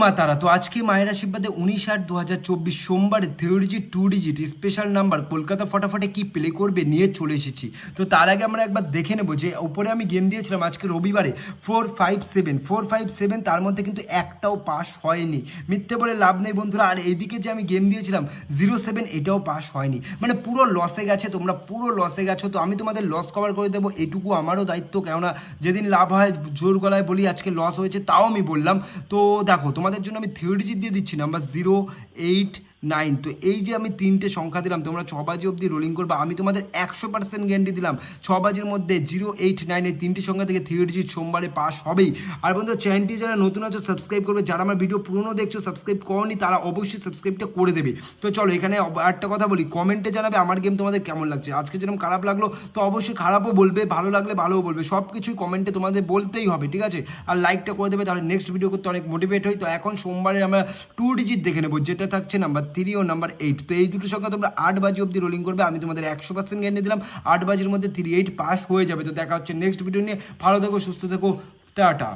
মা তারা তো আজকে মায়ের আশীর্বাদে 19/8/2024 সোমবারে 3 digit 2 digit special number Kolkata ফটাফটে কি প্লে করবে নিয়ে চলে এসেছি। তো তার আগে আমরা একবার দেখে নেবো যে উপরে আমি গেম দিয়েছিলাম আজকে রবিবারে 457 তার মধ্যে কিন্তু একটাও পাস হয়নি, মিথ্যে বলে লাভ নেই বন্ধুরা। আর এইদিকে যে আমি গেম দিয়েছিলাম 07 এটাও পাস হয়নি, মানে পুরো লসে গেছে, তোমরা পুরো লসে গেছো। তো আমি তোমাদের লস কভার করে দেবো, এটুকু আমারও দায়িত্ব, কেননা যেদিন লাভ হয় জোর গলায় বলি আজকে লস হয়েছে তাও আমি বললাম। তো দেখো তোমাদের জন্য আমি 3 ডিজিট দিয়ে দিচ্ছি নাম্বার 089। তো এই যে আমি 3টে সংখ্যা দিলাম, তোমরা 6 বাজি অবধি রোলিং করবে, আমি তোমাদের 100% গ্যারান্টি দিলাম 6 বাজির মধ্যে 089 এই 3টে সংখ্যা থেকে 3 ডিজিট সোমবারে পাস হবেই। আর বন্ধু চ্যানেলটি যারা নতুন আছো সাবস্ক্রাইব করবে, যারা আমার ভিডিও পুরনো দেখছো সাবস্ক্রাইব করনি তারা অবশ্যই সাবস্ক্রাইবটা করে দেবে। তো চলো এখানে একটা কথা বলি, কমেন্টে জানাবে আমার গেম তোমাদের কেমন লাগছে। আজকে যেরকম খারাপ লাগলো তো অবশ্যই খারাপও বলবে, ভালো লাগলে ভালোও বলবে, সব কিছুই কমেন্টে তোমাদের বলতেই হবে, ঠিক আছে। আর লাইকটা করে দেবে, তাহলে নেক্সট ভিডিও করতে অনেক মোটিভেট হই। তো এখন সোমবারে আমরা 2 ডিজিট দেখে নেবো, যেটা থাকছে নাম্বার 3 ও নাম্বার 8। তো এই দুটো সংখ্যা তোমরা 8 বাজি অবধি রোলিং করবে, আমি তোমাদের 100% গ্যারান্টি দিলাম 8 বাজির মধ্যে 38 পাস হয়ে যাবে। তো দেখা হচ্ছে নেক্সট ভিডিও নিয়ে, ভালো থেকো সুস্থ থেকো, টাটা।